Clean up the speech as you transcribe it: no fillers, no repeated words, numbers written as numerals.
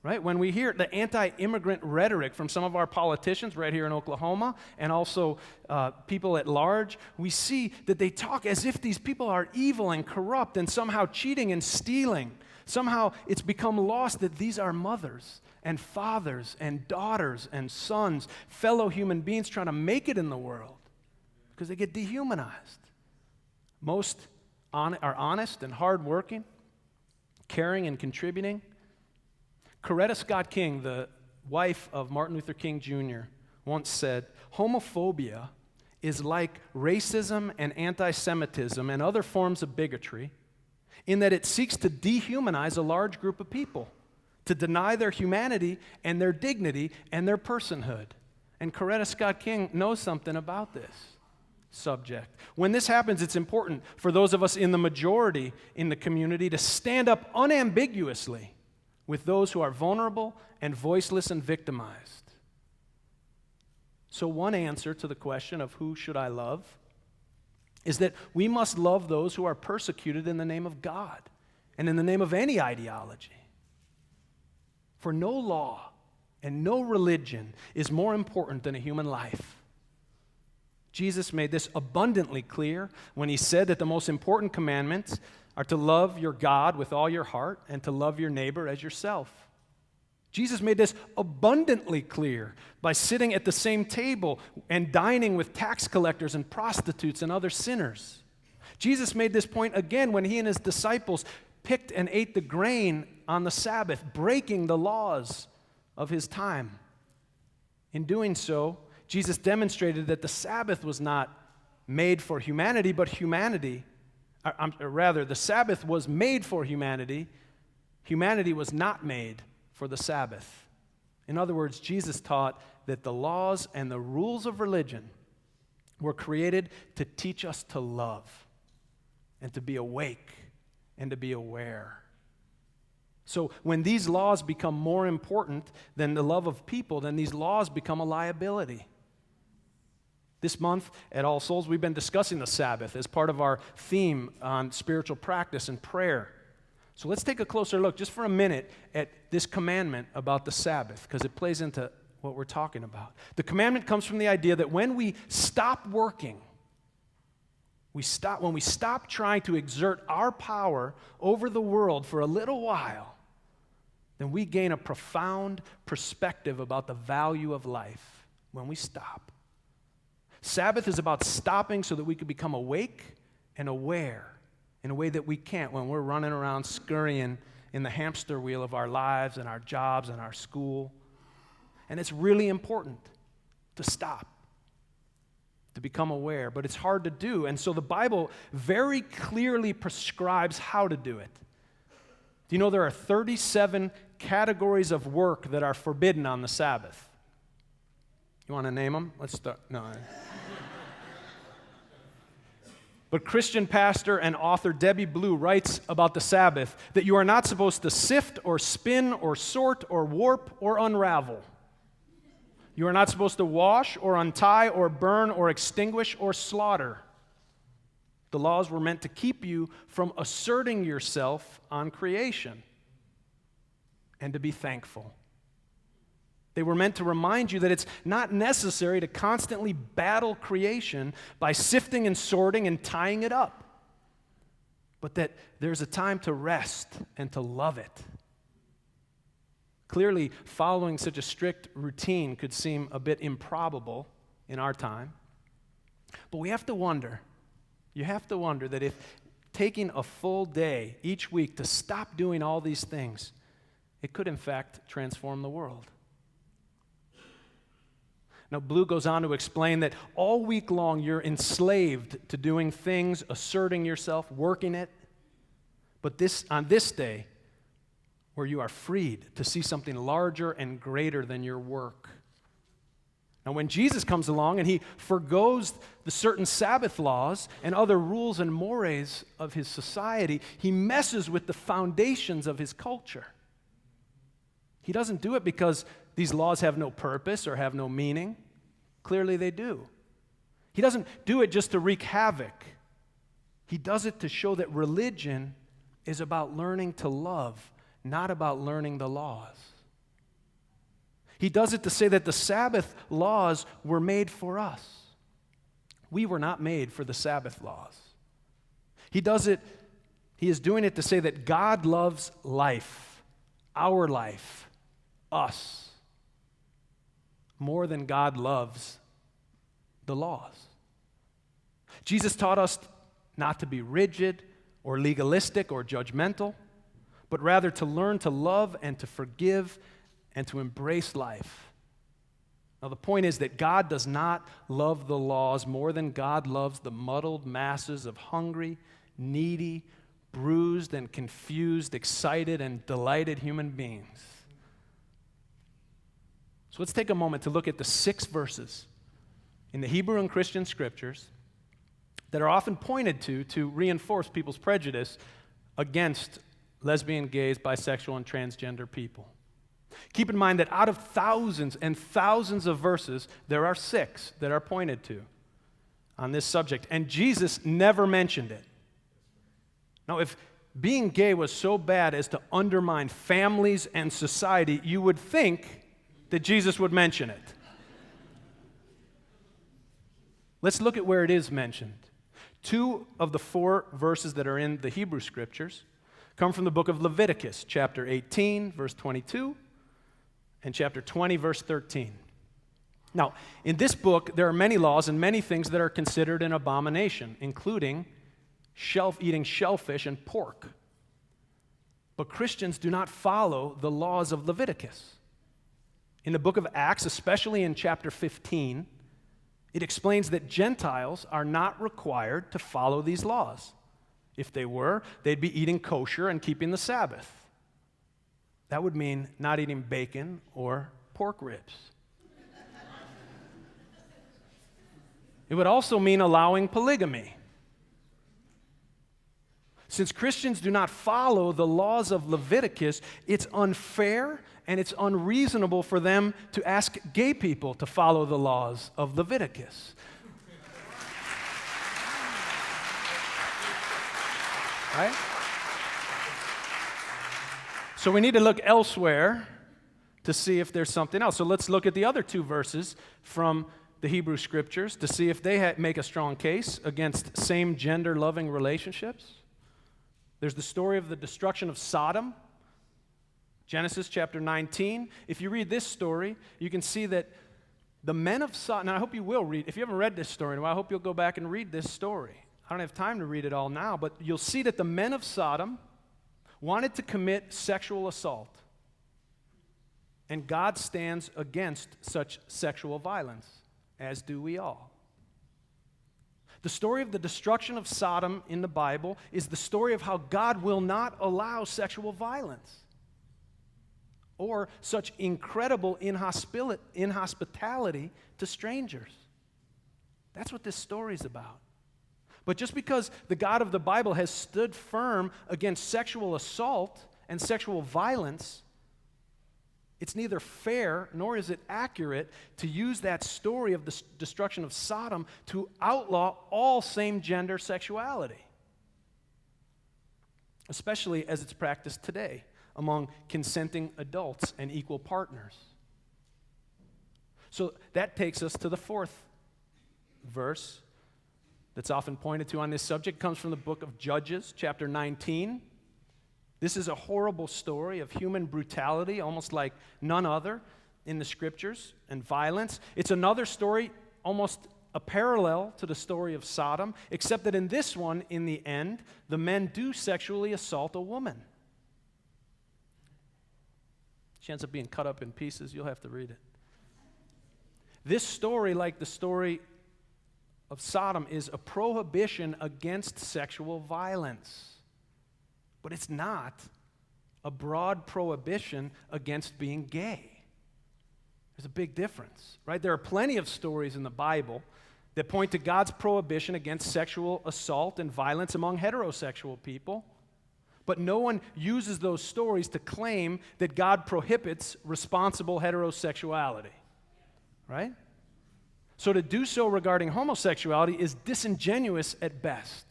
right? When we hear the anti-immigrant rhetoric from some of our politicians right here in Oklahoma and also people at large, we see that they talk as if these people are evil and corrupt and somehow cheating and stealing. Somehow it's become lost that these are mothers and fathers and daughters and sons, fellow human beings trying to make it in the world because they get dehumanized. Most are honest and hardworking, caring and contributing. Coretta Scott King, the wife of Martin Luther King Jr., once said, "Homophobia is like racism and anti-Semitism and other forms of bigotry in that it seeks to dehumanize a large group of people, to deny their humanity and their dignity and their personhood." And Coretta Scott King knows something about this subject. When this happens, it's important for those of us in the majority in the community to stand up unambiguously with those who are vulnerable and voiceless and victimized. So one answer to the question of who should I love is that we must love those who are persecuted in the name of God and in the name of any ideology. For no law and no religion is more important than a human life. Jesus made this abundantly clear when he said that the most important commandments are to love your God with all your heart and to love your neighbor as yourself. Jesus made this abundantly clear by sitting at the same table and dining with tax collectors and prostitutes and other sinners. Jesus made this point again when he and his disciples picked and ate the grain on the Sabbath, breaking the laws of his time. In doing so, Jesus demonstrated that the Sabbath was not made for humanity, but the Sabbath was made for humanity. Humanity was not made for the Sabbath. In other words, Jesus taught that the laws and the rules of religion were created to teach us to love and to be awake and to be aware. So when these laws become more important than the love of people, then these laws become a liability. This month at All Souls, we've been discussing the Sabbath as part of our theme on spiritual practice and prayer. So let's take a closer look just for a minute at this commandment about the Sabbath, because it plays into what we're talking about. The commandment comes from the idea that when we stop working, when we stop trying to exert our power over the world for a little while, then we gain a profound perspective about the value of life when we stop. Sabbath is about stopping so that we can become awake and aware in a way that we can't when we're running around scurrying in the hamster wheel of our lives and our jobs and our school. And it's really important to stop, to become aware, but it's hard to do. And so the Bible very clearly prescribes how to do it. Do you know there are 37 categories of work that are forbidden on the Sabbath? You want to name them? Let's start. No. But Christian pastor and author Debbie Blue writes about the Sabbath that you are not supposed to sift or spin or sort or warp or unravel. You are not supposed to wash or untie or burn or extinguish or slaughter. The laws were meant to keep you from asserting yourself on creation and to be thankful. They were meant to remind you that it's not necessary to constantly battle creation by sifting and sorting and tying it up, but that there's a time to rest and to love it. Clearly, following such a strict routine could seem a bit improbable in our time, but you have to wonder that if taking a full day each week to stop doing all these things, it could in fact transform the world. Now, Blue goes on to explain that all week long you're enslaved to doing things, asserting yourself, working it. But on this day, where you are freed to see something larger and greater than your work. Now, when Jesus comes along and he forgoes the certain Sabbath laws and other rules and mores of his society, he messes with the foundations of his culture. He doesn't do it because these laws have no purpose or have no meaning. Clearly they do. He doesn't do it just to wreak havoc. He does it to show that religion is about learning to love, not about learning the laws. He does it to say that the Sabbath laws were made for us. We were not made for the Sabbath laws. He is doing it to say that God loves life, our life, us, more than God loves the laws. Jesus taught us not to be rigid or legalistic or judgmental, but rather to learn to love and to forgive and to embrace life. Now, the point is that God does not love the laws more than God loves the muddled masses of hungry, needy, bruised and confused, excited and delighted human beings. So let's take a moment to look at the 6 verses in the Hebrew and Christian scriptures that are often pointed to reinforce people's prejudice against lesbian, gays, bisexual, and transgender people. Keep in mind that out of thousands and thousands of verses, there are 6 that are pointed to on this subject, and Jesus never mentioned it. Now, if being gay was so bad as to undermine families and society, you would think that Jesus would mention it. Let's look at where it is mentioned. 2 of the 4 verses that are in the Hebrew Scriptures come from the book of Leviticus, chapter 18, verse 22, and chapter 20, verse 13. Now, in this book, there are many laws and many things that are considered an abomination, including eating shellfish and pork. But Christians do not follow the laws of Leviticus. In the book of Acts, especially in chapter 15, it explains that Gentiles are not required to follow these laws. If they were, they'd be eating kosher and keeping the Sabbath. That would mean not eating bacon or pork ribs. It would also mean allowing polygamy. Since Christians do not follow the laws of Leviticus, it's unfair and it's unreasonable for them to ask gay people to follow the laws of Leviticus. Right? So we need to look elsewhere to see if there's something else. So let's look at the other 2 verses from the Hebrew Scriptures to see if they make a strong case against same-gender loving relationships. There's the story of the destruction of Sodom, Genesis chapter 19. If you read this story, you can see that the men of Sodom, now I hope you will read, if you haven't read this story, I hope you'll go back and read this story. I don't have time to read it all now, but you'll see that the men of Sodom wanted to commit sexual assault. And God stands against such sexual violence, as do we all. The story of the destruction of Sodom in the Bible is the story of how God will not allow sexual violence or such incredible inhospitality to strangers. That's what this story is about. But just because the God of the Bible has stood firm against sexual assault and sexual violence, it's neither fair nor is it accurate to use that story of the destruction of Sodom to outlaw all same-gender sexuality, especially as it's practiced today among consenting adults and equal partners. So that takes us to the 4th verse that's often pointed to on this subject. It comes from the book of Judges, chapter 19. This is a horrible story of human brutality, almost like none other in the Scriptures, and violence. It's another story, almost a parallel to the story of Sodom, except that in this one, in the end, the men do sexually assault a woman. She ends up being cut up in pieces. You'll have to read it. This story, like the story of Sodom, is a prohibition against sexual violence. But it's not a broad prohibition against being gay. There's a big difference, right? There are plenty of stories in the Bible that point to God's prohibition against sexual assault and violence among heterosexual people, but no one uses those stories to claim that God prohibits responsible heterosexuality, right? So to do so regarding homosexuality is disingenuous at best.